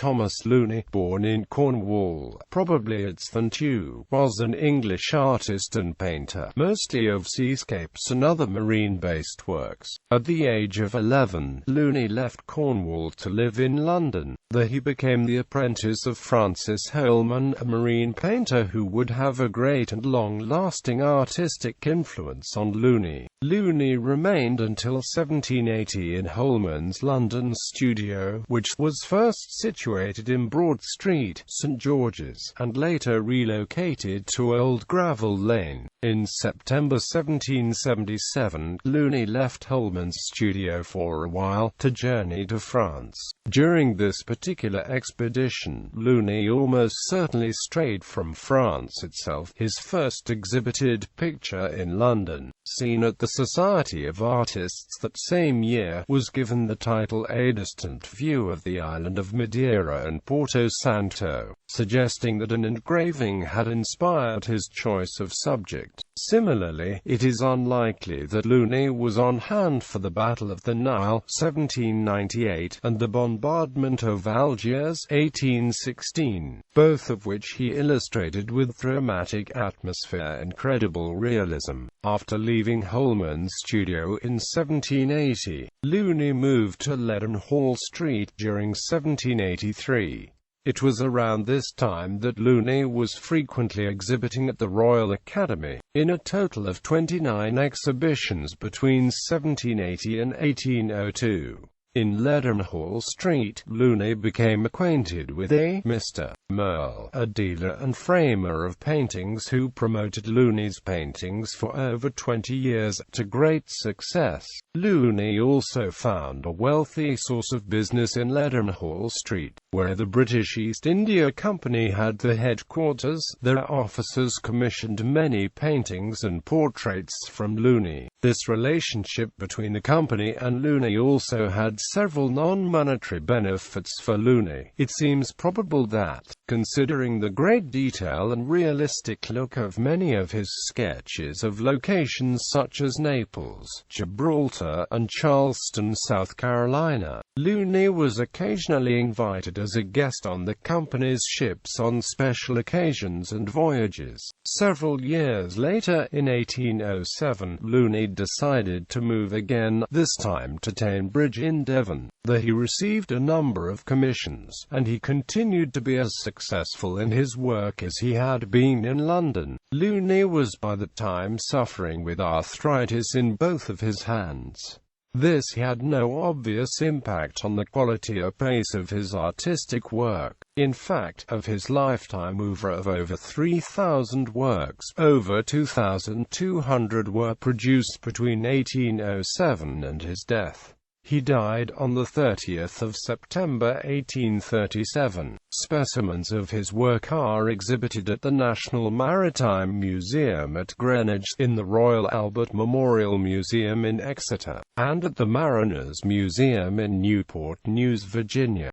Thomas Luny, born in Cornwall, probably at St Ewe, was an English artist and painter, mostly of seascapes and other marine-based works. At the age of 11, Luny left Cornwall to live in London. There he became the apprentice of Francis Holman, a marine painter who would have a great and long-lasting artistic influence on Luny. Luny remained until 1780 in Holman's London studio, which was first situated in Broad Street, St George's, and later relocated to Old Gravel Lane. In September 1777, Luny left Holman's studio for a while, to journey to France. During this particular expedition, Luny almost certainly strayed from France itself. His first exhibited picture in London, seen at the Society of Artists that same year, was given the title A Distant View of the Island of Madeira and Porto Santo, suggesting that an engraving had inspired his choice of subject. Similarly, it is unlikely that Luny was on hand for the Battle of the Nile, 1798, and the bombardment of Algiers, 1816, both of which he illustrated with dramatic atmosphere and credible realism. After leaving Holman's studio in 1780, Luny moved to Leadenhall Street during 1783. It was around this time that Luny was frequently exhibiting at the Royal Academy, in a total of 29 exhibitions between 1780 and 1802. In Leadenhall Street, Luny became acquainted with a Mr. Merle, a dealer and framer of paintings who promoted Luny's paintings for over 20 years, to great success. Luny also found a wealthy source of business in Leadenhall Street, where the British East India Company had their headquarters. Their officers commissioned many paintings and portraits from Luny. This relationship between the company and Luny also had several non-monetary benefits for Luny. It seems probable that, considering the great detail and realistic look of many of his sketches of locations such as Naples, Gibraltar, and Charleston, South Carolina, Luny was occasionally invited as a guest on the company's ships on special occasions and voyages. Several years later, in 1807, Luny decided to move again, this time to Teignmouth in Devon. There he received a number of commissions, and he continued to be as successful in his work as he had been in London. Luny was by the time suffering with arthritis in both of his hands. This had no obvious impact on the quality or pace of his artistic work. In fact, of his lifetime of over 3,000 works, over 2,200 were produced between 1807 and his death. He died on the 30th of September 1837. Specimens of his work are exhibited at the National Maritime Museum at Greenwich, in the Royal Albert Memorial Museum in Exeter, and at the Mariners Museum in Newport News, Virginia.